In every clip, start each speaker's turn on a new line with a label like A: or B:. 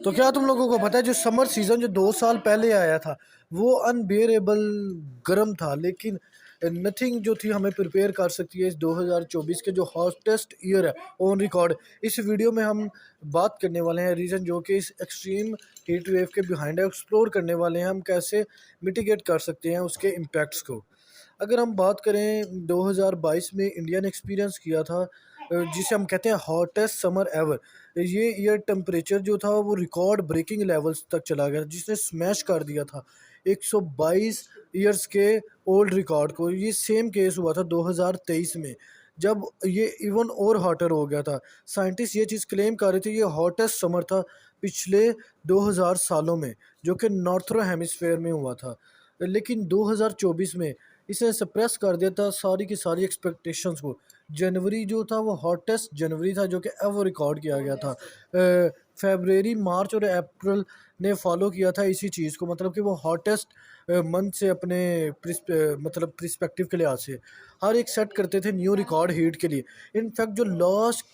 A: तो क्या तुम लोगों को पता है जो समर सीजन जो 2 साल पहले आया था वो अनबियरेबल गर्म था, लेकिन नथिंग जो थी हमें प्रिपेयर कर सकती है इस 2024 के जो हॉटेस्ट ईयर है ऑन रिकॉर्ड। इस वीडियो में हम बात करने वाले हैं रीज़न जो कि इस एक्सट्रीम हीट वेव के बिहाइंड है, एक्सप्लोर करने वाले हैं हम कैसे मिटिगेट कर सकते हैं उसके इम्पैक्ट्स को। अगर हम बात करें 2022 में इंडिया ने एक्सपीरियंस किया था जिसे हम कहते हैं हॉटेस्ट समर एवर। ये ईयर टेम्परेचर जो था वो रिकॉर्ड ब्रेकिंग लेवल्स तक चला गया जिसने स्मैश कर दिया था 122 ईयर्स के ओल्ड रिकॉर्ड को। ये सेम केस हुआ था 2023 में जब ये इवन और हॉटर हो गया था। साइंटिस्ट ये चीज़ क्लेम कर रहे थे ये हॉटेस्ट समर था पिछले 2000 सालों में, जो कि नॉर्थर्न हेमिस्फेयर में हुआ था। लेकिन 2024 में इसने सप्रेस कर दिया था सारी की सारी एक्सपेक्टेशंस को। जनवरी जो था वो हॉटेस्ट जनवरी था जो कि एवर रिकॉर्ड किया गया था। फेबररी, मार्च और अप्रैल ने फॉलो किया था इसी चीज़ को, मतलब कि वो हॉटेस्ट मंथ से अपने मतलब प्रिस्पेक्टिव के लिहाज से हर एक सेट करते थे न्यू रिकॉर्ड हीट के लिए। इनफैक्ट जो लास्ट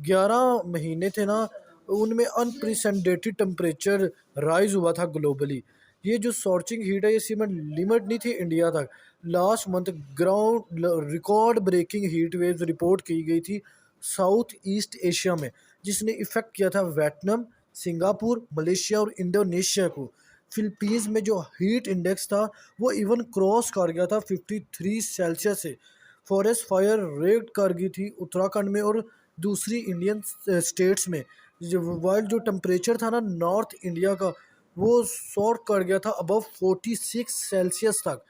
A: 11 महीने थे ना उनमें अनप्रेसिडेंटेड टेम्परेचर राइज हुआ था ग्लोबली। ये जो सॉर्चिंग हीट है ये सिर्फ लिमिट नहीं थी इंडिया तक। Last month ground record breaking heat waves report की गई थी साउथ ईस्ट एशिया में, जिसने इफेक्ट किया था वियतनाम, सिंगापुर, मलेशिया और इंडोनेशिया को। फिलीपींस में जो हीट इंडेक्स था वो इवन क्रॉस कर गया था 53 सेल्सियस से। फॉरेस्ट फायर रेड कर गई थी उत्तराखंड में और दूसरी इंडियन स्टेट्स में। वाइल जो टेम्परेचर था ना नॉर्थ इंडिया का वो सॉर कर गया था अबव 46 सेल्सियस तक।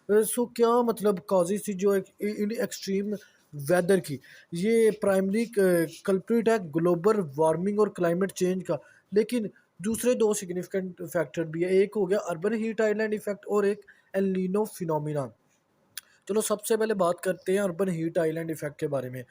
A: सो क्या मतलब कॉजेज थी जो इन एक्सट्रीम वेदर की। ये प्राइमरी कल्प्रिट है ग्लोबल वार्मिंग और क्लाइमेट चेंज का, लेकिन दूसरे दो सिग्निफिकेंट फैक्टर भी है। एक हो गया अर्बन हीट आइलैंड इफेक्ट और एक एल नीनो फिनोमिना। चलो सबसे पहले बात करते हैं अर्बन हीट आइलैंड इफेक्ट के बारे में।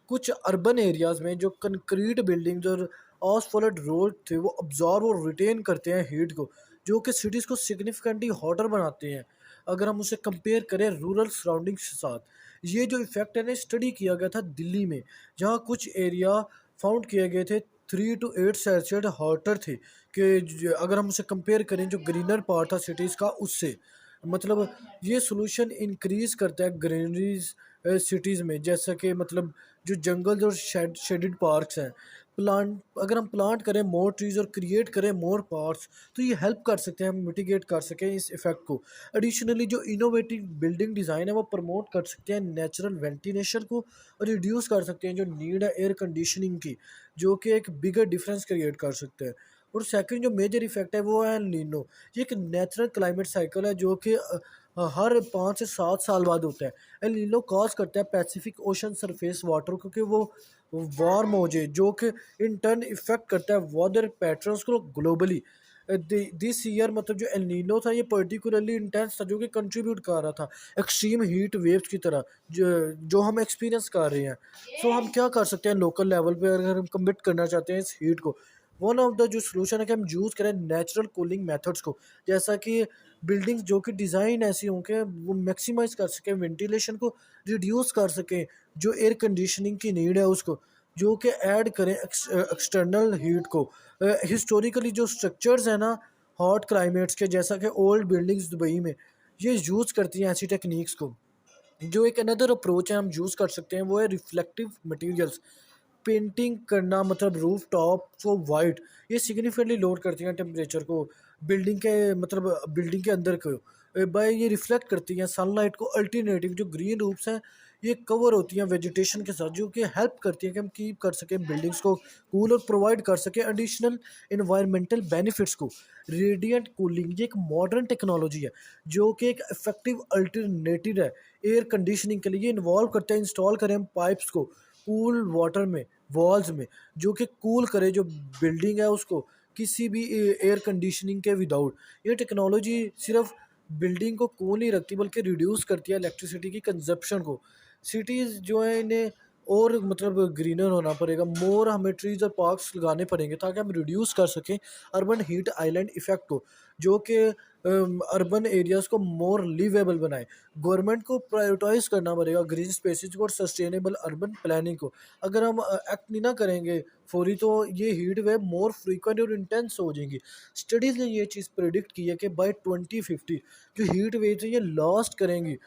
A: कुछ अर्बन एरियाज में जो कंक्रीट बिल्डिंग्स और आसफॉल्ट रोड थे वो अब्जॉर्ब और रिटेन करते हैं हीट को, जो कि सिटीज़ को सिग्निफिकेंटली हॉटर बनाते हैं अगर हम उसे कंपेयर करें रूरल सराउंडिंग्स के साथ। ये जो इफेक्ट है ना स्टडी किया गया था दिल्ली में, जहाँ कुछ एरिया फाउंड किए गए थे 3 to 8 सेल्सियस हॉटर थे कि अगर हम उसे कंपेयर करें जो ग्रीनर पार्ट था सिटीज़ का उससे। मतलब ये सोल्यूशन इंक्रीज करता है ग्रीनरीज सिटीज़ में, जैसा कि मतलब जो जंगल और शेडेड पार्क्स हैं। प्लांट अगर हम प्लांट करें मोर ट्रीज और क्रिएट करें मोर पार्क्स तो ये हेल्प कर सकते हैं हम मिटिगेट कर सकें इस इफेक्ट को। एडिशनली जो इनोवेटिव बिल्डिंग डिज़ाइन है वो प्रमोट कर सकते हैं नेचुरल वेंटिलेशन को और रिड्यूस कर सकते हैं जो नीड है एयर कंडीशनिंग की, जो कि एक बिगर डिफरेंस क्रिएट कर सकते हैं। और सेकंड जो मेजर इफेक्ट है वो है नीनो। ये एक नेचुरल क्लाइमेट साइकिल है जो कि हर 5 से 7 साल बाद होता है। एल नीनो कॉज करता है पैसिफिक ओशन सरफेस वाटर क्योंकि वो वार्म हो जाए, जो कि इन टर्न इफेक्ट करता है वेदर पैटर्न्स को ग्लोबली। दिस ईयर मतलब जो एल नीनो था ये पर्टिकुलरली इंटेंस था जो कि कंट्रीब्यूट कर रहा था एक्सट्रीम हीट वेव्स की तरह जो हम एक्सपीरियंस कर रहे हैं। सो हम क्या कर सकते हैं लोकल लेवल पे अगर हम कमिट करना चाहते हैं इस हीट को। वन ऑफ द जो सोल्यूशन है कि हम यूज़ करें नेचुरल कूलिंग मेथड्स को, जैसा कि बिल्डिंग्स जो कि डिज़ाइन ऐसी हों कि वो मैक्सिमाइज कर सकें वेंटिलेशन को, रिड्यूस कर सकें जो एयर कंडीशनिंग की नीड है उसको, जो कि ऐड करें एक्सटर्नल हीट को। हिस्टोरिकली जो स्ट्रक्चर्स हैं ना हॉट क्लाइमेट्स के, जैसा कि ओल्ड बिल्डिंग्स दुबई में, ये यूज़ करती हैं ऐसी टेक्निक्स को। जो एक अनदर अप्रोच है हम यूज़ कर सकते हैं वो है रिफ्लेक्टिव मटेरियल्स। पेंटिंग करना मतलब रूफ टॉप को वाइट, ये सिग्निफिकेंटली लोड करती हैं टेम्परेचर को बिल्डिंग के मतलब बिल्डिंग के अंदर को बाय ये रिफ्लेक्ट करती हैं सनलाइट को। अल्टरनेटिव जो ग्रीन रूफ्स हैं ये कवर होती हैं वेजिटेशन के साथ, जो कि हेल्प करती है कि हम कीप कर सकें बिल्डिंग्स को कूल और प्रोवाइड कर सकें एडिशनल इन्वायरमेंटल बेनिफिट्स को। रेडिएंट कूलिंग ये एक मॉडर्न टेक्नोलॉजी है जो कि एक इफेक्टिव अल्टरनेटिव है एयर कंडीशनिंग के लिए। इन्वॉल्व करते हैं इंस्टॉल करें हम पाइप्स को कूल वाटर में वॉल्स में, जो कि कूल करे जो बिल्डिंग है उसको किसी भी एयर कंडीशनिंग के विदाउट। ये टेक्नोलॉजी सिर्फ बिल्डिंग को कूल नहीं रखती बल्कि रिड्यूस करती है इलेक्ट्रिसिटी की कंजप्शन को। सिटीज़ जो है इन्हें और मतलब ग्रीनर होना पड़ेगा, मोर हमें ट्रीज और पार्क्स लगाने पड़ेंगे ताकि हम रिड्यूस कर सकें अर्बन हीट आइलैंड इफेक्ट को, जो कि अर्बन एरियाज़ को मोर लिवेबल बनाए। गवर्नमेंट को प्रायोरिटाइज करना पड़ेगा ग्रीन स्पेसिस को और सस्टेनेबल अर्बन प्लानिंग को। अगर हम एक्ट नहीं ना करेंगे फौरी तो ये हीट वेव मोर फ्रीक्वेंट और इंटेंस हो जाएंगी। स्टडीज़ ने ये चीज़ प्रिडिक्ट की है कि बाय 2050 जो हीट वेव है ये लास्ट करेंगी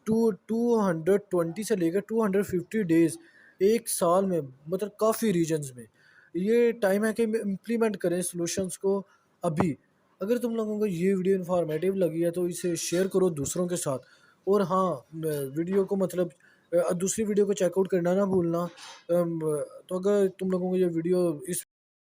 A: 220 से लेकर 250 डेज, एक साल में, मतलब काफ़ी रीजन्स में। ये टाइम है कि इम्प्लीमेंट करें सॉल्यूशंस को अभी। अगर तुम लोगों को ये वीडियो इन्फॉर्मेटिव लगी है तो इसे शेयर करो दूसरों के साथ। और हाँ, वीडियो को मतलब दूसरी वीडियो को चेकआउट करना ना भूलना। तो अगर तुम लोगों को ये वीडियो इस